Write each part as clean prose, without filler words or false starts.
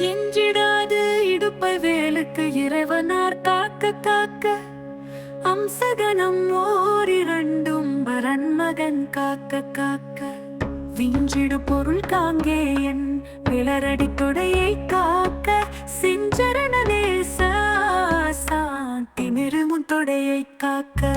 எஞ்சிடாது இடுப்பை வேலுக்கு இறைவனார் காக்க காக்க அம்சகனம் ஓரிரண்டும் பரன்மகன் காக்க காக்க விஞ்சிடு பொருள் காங்கேயன் விளரடி தொடையை காக்க செஞ்சரண நேச சாந்தி மிருமுன் தொடையை காக்க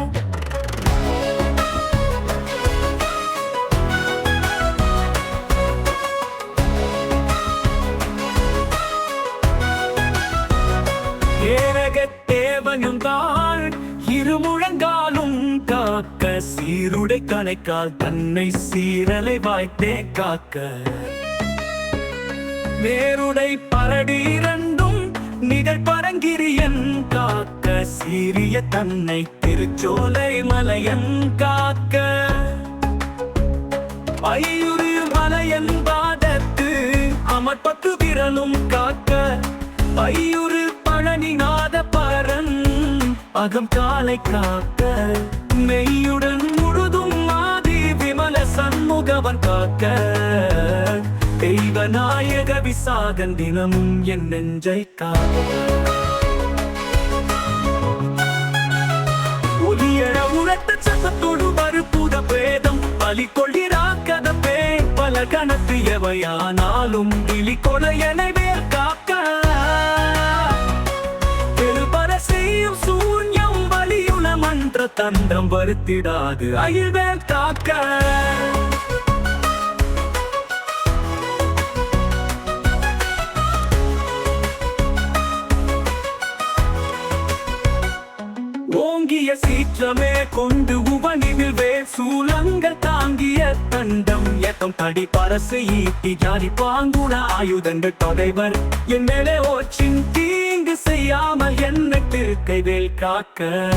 தேவனுங்கால் இருமுழங்காலும் காக்க சீருடை கணைக்கால் தன்னை சீரலை வாய்த்தே காக்க வேருடை பரடி இரண்டும் நிகழ்பரங்கிரியன் காக்க சீரிய தன்னை திருச்சோலை மலையன் காக்க ஐயுறு மலையன் பாதத்து அமர்பத்து விரலும் காக்க ஐயுறு பழனிநாத பரன் அகம் காலை காக்க மெய்யுடன் முழுதும் ஆதி விமல சண்முகவன் காக்க தெய்வநாயக விசாகன் தினமும் என் நெஞ்சை காக்க ஒலியழ உரத்த சத்தத்தோடு மறுபுத பேதம் பலி கொள்கிறாக்கத பே பல கணத்து எவையானாலும் விழி கொலையனை வேல் காக்க செய்யும் சூன்யம் வலியுள மன்ற தந்திரம் வருத்திடாது அயில்வேல் காக்க ஓங்கிய சீற்றமே கொண்டு உவனிவில் வேல் சூலங்கள் தாங்கிய தண்டம் எத்தம் தடி பரசு ஈட்டி ஜாதி பாங்குண ஆயுதங்கள் தொடைவர் என் மேலே ஓச்சின் தீங்கு செய்யாமல் என்ன திருக்கை வேல் காக்க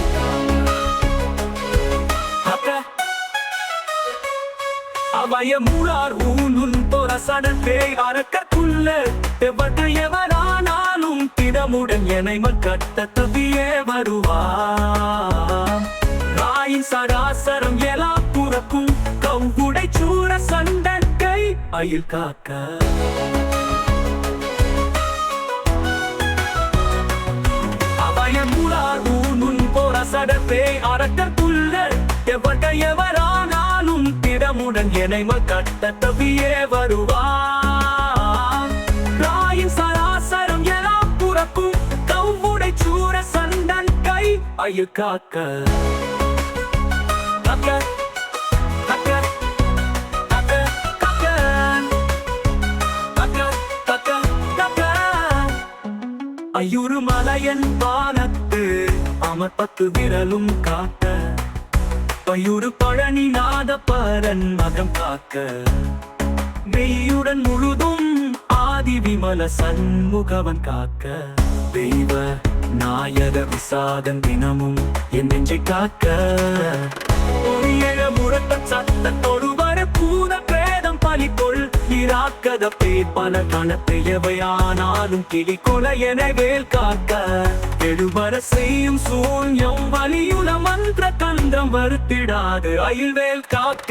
அவய மூளார் ஊனுன் பொறசடத்தே அரக்கக்குள்ள எவரானாலும் திடமுடன் எனைமல் கட்ட தவியே வருவார் ராயின் சராசரம் எல்லா புறக்கும் கவுடை சூர சண்டற்கை அயில் காக்க சடப்பே அரக்கக்குள்ள எவரானாலும் திடமுடன் எனைமல் கட்ட தவியே வருவார் ராயின் சராசரம் எல்லா புறக்கும் கவுடை சூர சண்டன் கை அயில் காக்க ஐயுறு மலையன் வானத்து அமர்பத்து விரலும் காக்க பையுறு பழனிநாத பரன் மகம் காக்க மெய்யுடன் முழுதும் ஆதி விமல சண்முகவன் காக்க தெய்வ நாயக விசாகன் தினமும் என் நெஞ்சை காக்க ஒளியழ முரட்ட சத்தத்தோடு வர பூத பிரேதம் பலிக்கொள் இராக்கத பேர் பல கணத்தை எவையானாலும் கிளி கொலை என வேல் காக்க எழுவர செய்யும் சூன்யம் வலியுல மந்திர தந்திரம் வருத்திடாது அயில்வேல் காக்க